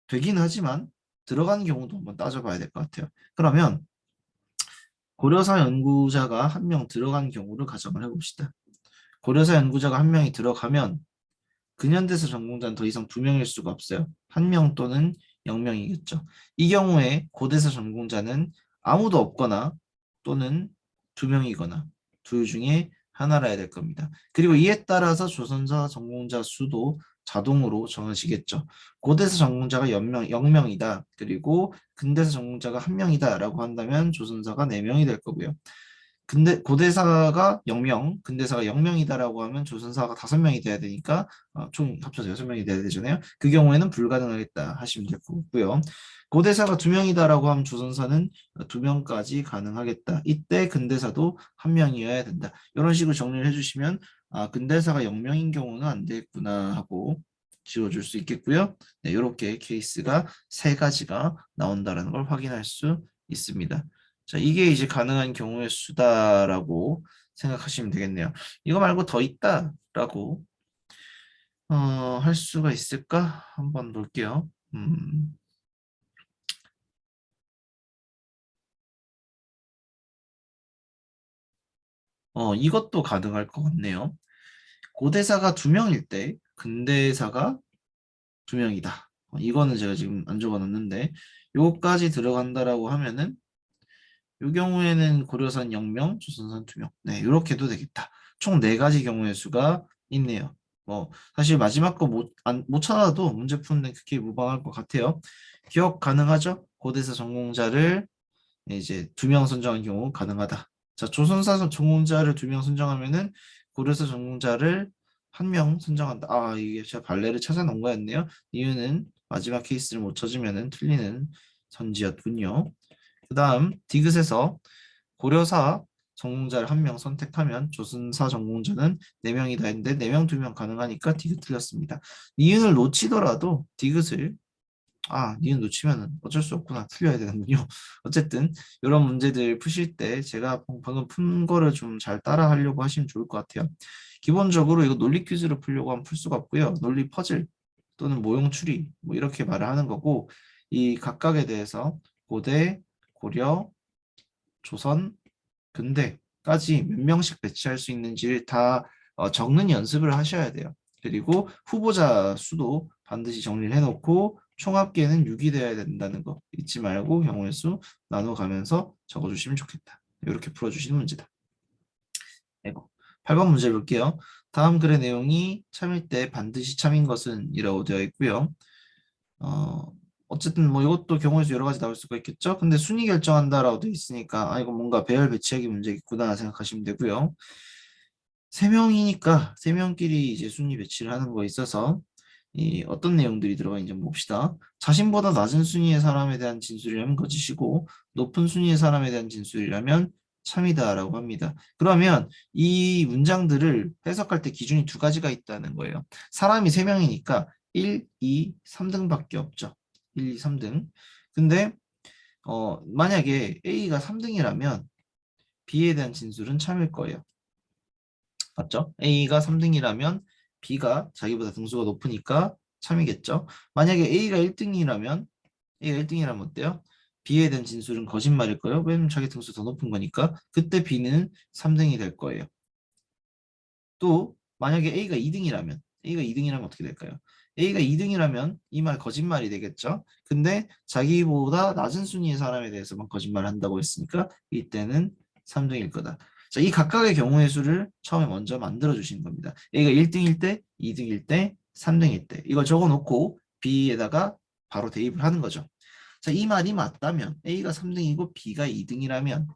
되긴 하지만 들어가는 경우도 한번 따져봐야 될 것 같아요. 그러면 고려사 연구자가 1명 들어간 경우를 가정을 해봅시다. 고려사 연구자가 1명이 들어가면 근현대사 전공자는 더 이상 2명일 수가 없어요. 1명 또는 0명이겠죠. 이 경우에 고대사 전공자는 아무도 없거나 또는 2명이거나 둘 중에 하나라 해야 될 겁니다. 그리고 이에 따라서 조선사 전공자 수도 자동으로 정해지겠죠. 고대사 전공자가 0명이다. 그리고 근대사 전공자가 1명이다 라고 한다면 조선사가 4명이 될 거고요. 근데 고대사가 0명, 근대사가 0명이다라고 하면 조선사가 5명이 돼야 되니까 총 합쳐서 6명이 돼야 되잖아요. 그 경우에는 불가능하겠다 하시면 될 거고요. 고대사가 2명이다라고 하면 조선사는 2명까지 가능하겠다. 이때 근대사도 1명이어야 된다. 이런 식으로 정리를 해주시면 근대사가 0명인 경우는 안 되겠구나 하고 지워줄 수 있겠고요. 네, 이렇게 케이스가 3가지가 나온다는 걸 확인할 수 있습니다. 자, 이게 이제 가능한 경우의 수다라고 생각하시면 되겠네요. 이거 말고 더 있다라고 할 수가 있을까? 한번 볼게요. 이것도 가능할 것 같네요. 고대사가 2명일 때 근대사가 2명이다. 이거는 제가 지금 안 적어놨는데 요거까지 들어간다라고 하면은 이 경우에는 고려산 0명, 조선산 2명. 네, 이렇게도 되겠다. 총 4가지 경우의 수가 있네요. 사실 마지막 거 못 찾아도 문제 푸는데 그게 무방할 것 같아요. 기억 가능하죠? 고대사 전공자를 이제 2명 선정한 경우 가능하다. 자, 조선사 전공자를 2명 선정하면은 고려사 전공자를 1명 선정한다. 이게 제가 발레를 찾아 놓은 거였네요. 이유는 마지막 케이스를 못 찾으면은 틀리는 선지였군요. 그 다음 디귿에서 고려사 전공자를 1명 선택하면 조선사 전공자는 4명이다 했는데 4명, 2명 가능하니까 디귿 틀렸습니다. 니은을 놓치더라도 디귿을 니은 놓치면 어쩔 수 없구나. 틀려야 되는군요. 어쨌든 이런 문제들 푸실 때 제가 방금 푼 거를 좀 잘 따라 하려고 하시면 좋을 것 같아요. 기본적으로 이거 논리 퀴즈로 풀려고 하면 풀 수가 없고요. 논리 퍼즐 또는 모형 추리 뭐 이렇게 말을 하는 거고 이 각각에 대해서 고대, 고려, 조선, 근대까지 몇 명씩 배치할 수 있는지를 다 적는 연습을 하셔야 돼요. 그리고 후보자 수도 반드시 정리를 해놓고 총합계는 6이 돼야 된다는 거 잊지 말고 경우의 수 나눠가면서 적어주시면 좋겠다. 이렇게 풀어주시는 문제다. 이거 8번 문제 볼게요. 다음 글의 내용이 참일 때 반드시 참인 것은 이라고 되어 있고요. 어, 어쨌든 뭐 이것도 경우의 수 여러 가지 나올 수가 있겠죠. 근데 순위 결정한다라고 되어 있으니까 이거 뭔가 배열 배치하기 문제겠구나 생각하시면 되고요. 세 명이니까 세 명끼리 이제 순위 배치를 하는 거에 있어서 이 어떤 내용들이 들어가 있는지 한번 봅시다. 자신보다 낮은 순위의 사람에 대한 진술이라면 거짓이고 높은 순위의 사람에 대한 진술이라면 참이다라고 합니다. 그러면 이 문장들을 해석할 때 기준이 두 가지가 있다는 거예요. 사람이 세 명이니까 1, 2, 3등밖에 없죠. 1, 2, 3등. 근데 만약에 A가 3등이라면 B에 대한 진술은 참일 거예요. 맞죠? A가 3등이라면 B가 자기보다 등수가 높으니까 참이겠죠. 만약에 A가 1등이라면 어때요? B에 대한 진술은 거짓말일 거예요. 왜냐면 자기 등수 더 높은 거니까. 그때 B는 3등이 될 거예요. 또 만약에 A가 2등이라면 어떻게 될까요? A가 2등이라면 이 말 거짓말이 되겠죠. 근데 자기보다 낮은 순위의 사람에 대해서만 거짓말을 한다고 했으니까 이때는 3등일 거다. 자, 이 각각의 경우의 수를 처음에 먼저 만들어 주시는 겁니다. A가 1등일 때, 2등일 때, 3등일 때 이걸 적어 놓고 B에다가 바로 대입을 하는 거죠. 자, 이 말이 맞다면 A가 3등이고 B가 2등이라면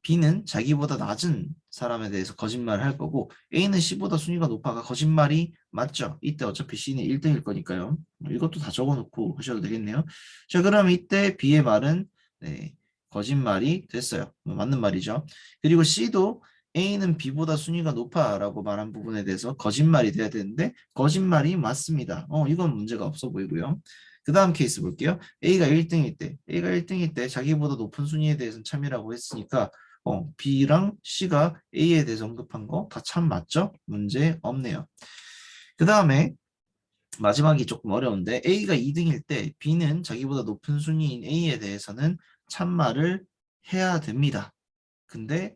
B는 자기보다 낮은 사람에 대해서 거짓말을 할 거고 A는 C보다 순위가 높아가 거짓말이 맞죠. 이때 어차피 C는 1등일 거니까요. 이것도 다 적어놓고 하셔도 되겠네요. 자, 그럼 이때 B의 말은 네, 거짓말이 됐어요. 맞는 말이죠. 그리고 C도 A는 B보다 순위가 높아라고 말한 부분에 대해서 거짓말이 돼야 되는데 거짓말이 맞습니다. 이건 문제가 없어 보이고요. 그 다음 케이스 볼게요. A가 1등일 때 자기보다 높은 순위에 대해서는 참이라고 했으니까 B랑 C가 A에 대해서 언급한 거 다 참 맞죠? 문제 없네요. 그 다음에 마지막이 조금 어려운데 A가 2등일 때 B는 자기보다 높은 순위인 A에 대해서는 참말을 해야 됩니다. 근데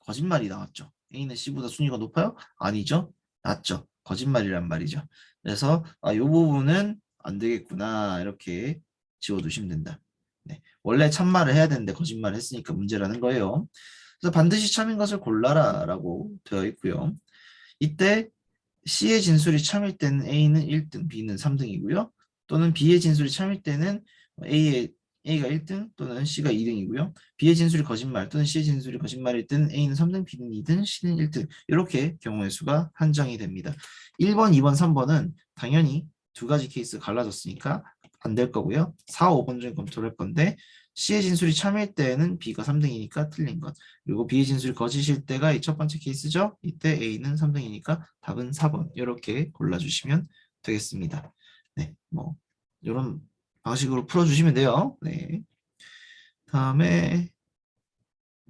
거짓말이 나왔죠. A는 C보다 순위가 높아요? 아니죠. 낮죠. 거짓말이란 말이죠. 그래서 이 부분은 안 되겠구나 이렇게 지워두시면 된다. 네. 원래 참말을 해야 되는데 거짓말을 했으니까 문제라는 거예요. 그래서 반드시 참인 것을 골라라 라고 되어 있고요. 이때 C의 진술이 참일 때는 A는 1등, B는 3등이고요. 또는 B의 진술이 참일 때는 A가 1등 또는 C가 2등이고요. B의 진술이 거짓말 또는 C의 진술이 거짓말일 때는 A는 3등, B는 2등, C는 1등. 이렇게 경우의 수가 한정이 됩니다. 1번, 2번, 3번은 당연히 두 가지 케이스 갈라졌으니까 안 될 거고요. 4, 5번 중에 검토를 할 건데 C의 진술이 참일 때는 B가 3등이니까 틀린 것. 그리고 B의 진술이 거짓일 때가 이 첫 번째 케이스죠. 이때 A는 3등이니까 답은 4번. 이렇게 골라주시면 되겠습니다. 네, 뭐 이런 방식으로 풀어주시면 돼요. 네. 다음에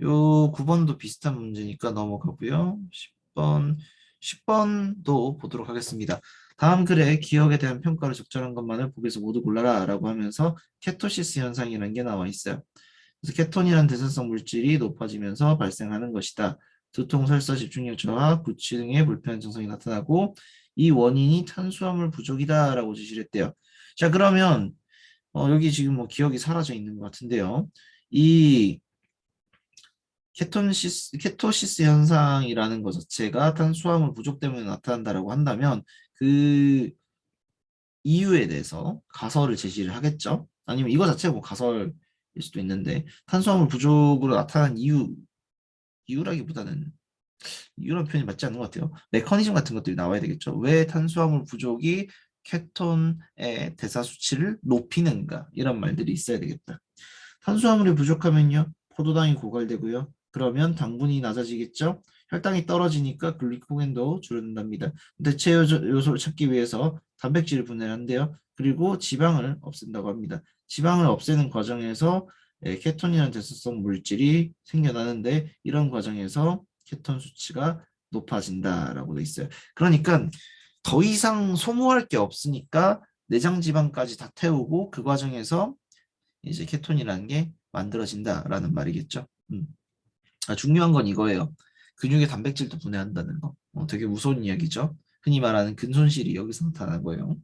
요 9번도 비슷한 문제니까 넘어가고요. 10번도 보도록 하겠습니다. 다음 글에 기억에 대한 평가를 적절한 것만을 보기에서 모두 골라라 라고 하면서 케토시스 현상이라는 게 나와 있어요. 그래서 케톤이라는 대사성 물질이 높아지면서 발생하는 것이다. 두통, 설사, 집중력 저하, 구취 등의 불편한 증상이 나타나고 이 원인이 탄수화물 부족이다 라고 제시를 했대요. 자, 그러면 여기 지금 뭐 기억이 사라져 있는 것 같은데요. 이 케토시스 현상이라는 것 자체가 탄수화물 부족 때문에 나타난다라고 한다면 그 이유에 대해서 가설을 제시를 하겠죠. 아니면 이거 자체가 뭐 가설일 수도 있는데 탄수화물 부족으로 나타난 이유라기보다는 이유라는 표현이 맞지 않는 것 같아요. 메커니즘 같은 것들이 나와야 되겠죠. 왜 탄수화물 부족이 케톤의 대사 수치를 높이는가 이런 말들이 있어야 되겠다. 탄수화물이 부족하면요. 포도당이 고갈되고요. 그러면 당분이 낮아지겠죠. 혈당이 떨어지니까 글리코겐도 줄어든답니다. 대체 요소를 찾기 위해서 단백질을 분해한대요. 그리고 지방을 없앤다고 합니다. 지방을 없애는 과정에서 케톤이라는 대사성 물질이 생겨나는데 이런 과정에서 케톤 수치가 높아진다라고 돼 있어요. 그러니까 더 이상 소모할 게 없으니까 내장 지방까지 다 태우고 그 과정에서 이제 케톤이라는 게 만들어진다라는 말이겠죠. 중요한 건 이거예요. 근육의 단백질도 분해한다는 거. 되게 무서운 이야기죠. 흔히 말하는 근손실이 여기서 나타난 거예요.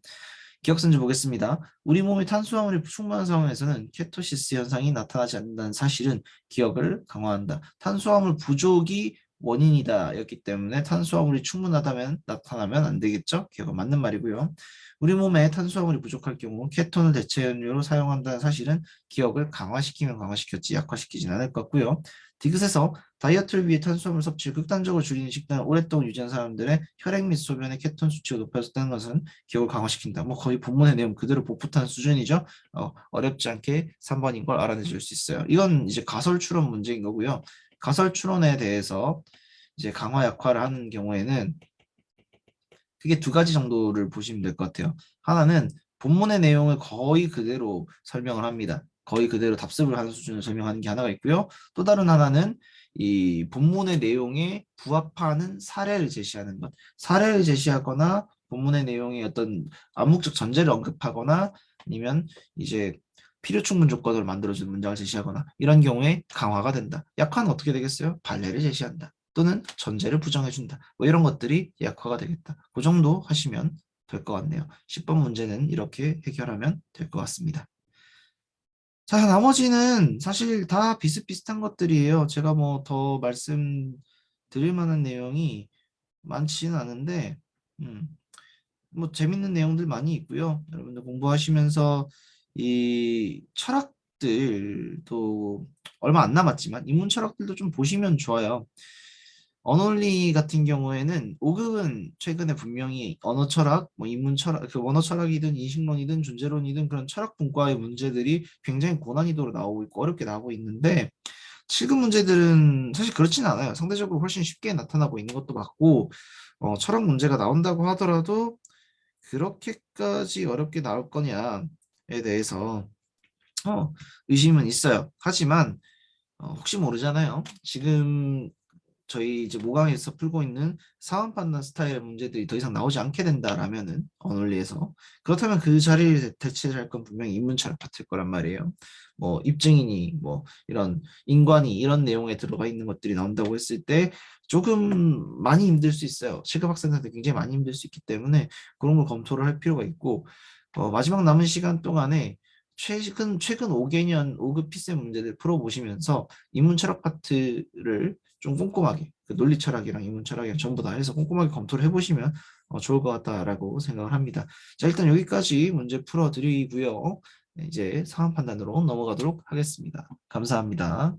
기억선지 보겠습니다. 우리 몸의 탄수화물이 충분한 상황에서는 케토시스 현상이 나타나지 않는다는 사실은 기억을 강화한다. 탄수화물 부족이 원인이다 였기 때문에 탄수화물이 충분하다면 나타나면 안 되겠죠? 기억은 맞는 말이고요. 우리 몸에 탄수화물이 부족할 경우 케톤을 대체 연료로 사용한다는 사실은 기억을 강화시키면 강화시켰지 약화시키진 않을 것 같고요. 디귿에서 다이어트를 위해 탄수화물 섭취를 극단적으로 줄이는 식단을 오랫동안 유지한 사람들의 혈액 및 소변의 케톤 수치가 높아졌다는 것은 기억을 강화시킨다. 뭐 거의 본문의 내용 그대로 복붙한 수준이죠. 어렵지 않게 3번인 걸 알아내줄 수 있어요. 이건 이제 가설 추론 문제인 거고요. 가설 추론에 대해서 이제 강화 약화를 하는 경우에는 크게 두 가지 정도를 보시면 될 것 같아요. 하나는 본문의 내용을 거의 그대로 설명을 합니다. 거의 그대로 답습을 하는 수준을 설명하는 게 하나가 있고요. 또 다른 하나는 이 본문의 내용에 부합하는 사례를 제시하는 것. 사례를 제시하거나 본문의 내용의 어떤 암묵적 전제를 언급하거나 아니면 이제 필요 충분 조건을 만들어주는 문장을 제시하거나 이런 경우에 강화가 된다. 약화는 어떻게 되겠어요? 발례를 제시한다. 또는 전제를 부정해준다. 뭐 이런 것들이 약화가 되겠다. 그 정도 하시면 될 것 같네요. 10번 문제는 이렇게 해결하면 될 것 같습니다. 자, 나머지는 사실 다 비슷비슷한 것들이에요. 제가 뭐 더 말씀드릴 만한 내용이 많지는 않은데, 음, 뭐 재밌는 내용들 많이 있고요. 여러분들 공부하시면서 이 철학들도 얼마 안 남았지만 인문 철학들도 좀 보시면 좋아요. 언어리 같은 경우에는 5급은 최근에 분명히 언어 철학, 뭐 인문 철학, 그 언어 철학이든 인식론이든 존재론이든 그런 철학 분과의 문제들이 굉장히 고난이도로 나오고 있고 어렵게 나오고 있는데 7급 문제들은 사실 그렇지는 않아요. 상대적으로 훨씬 쉽게 나타나고 있는 것도 맞고 철학 문제가 나온다고 하더라도 그렇게까지 어렵게 나올 거냐에 대해서 의심은 있어요. 하지만 혹시 모르잖아요. 지금 저희 이제 모강에서 풀고 있는 사원 판단 스타일의 문제들이 더 이상 나오지 않게 된다라면은 언론리에서 그렇다면 그 자리를 대체할 건 분명히 인문철학 파트일 거란 말이에요. 뭐 입증이니 뭐 이런 인관이 이런 내용에 들어가 있는 것들이 나온다고 했을 때 조금 많이 힘들 수 있어요. 실급 학생들한테 굉장히 많이 힘들 수 있기 때문에 그런 걸 검토를 할 필요가 있고 마지막 남은 시간 동안에 최근 5개년 5급 피스 문제들 풀어보시면서 인문철학 파트를 좀 꼼꼼하게 그 논리 철학이랑 인문 철학이랑 전부 다 해서 꼼꼼하게 검토를 해보시면 좋을 것 같다라고 생각을 합니다. 자, 일단 여기까지 문제 풀어드리고요. 네, 이제 상황 판단으로 넘어가도록 하겠습니다. 감사합니다.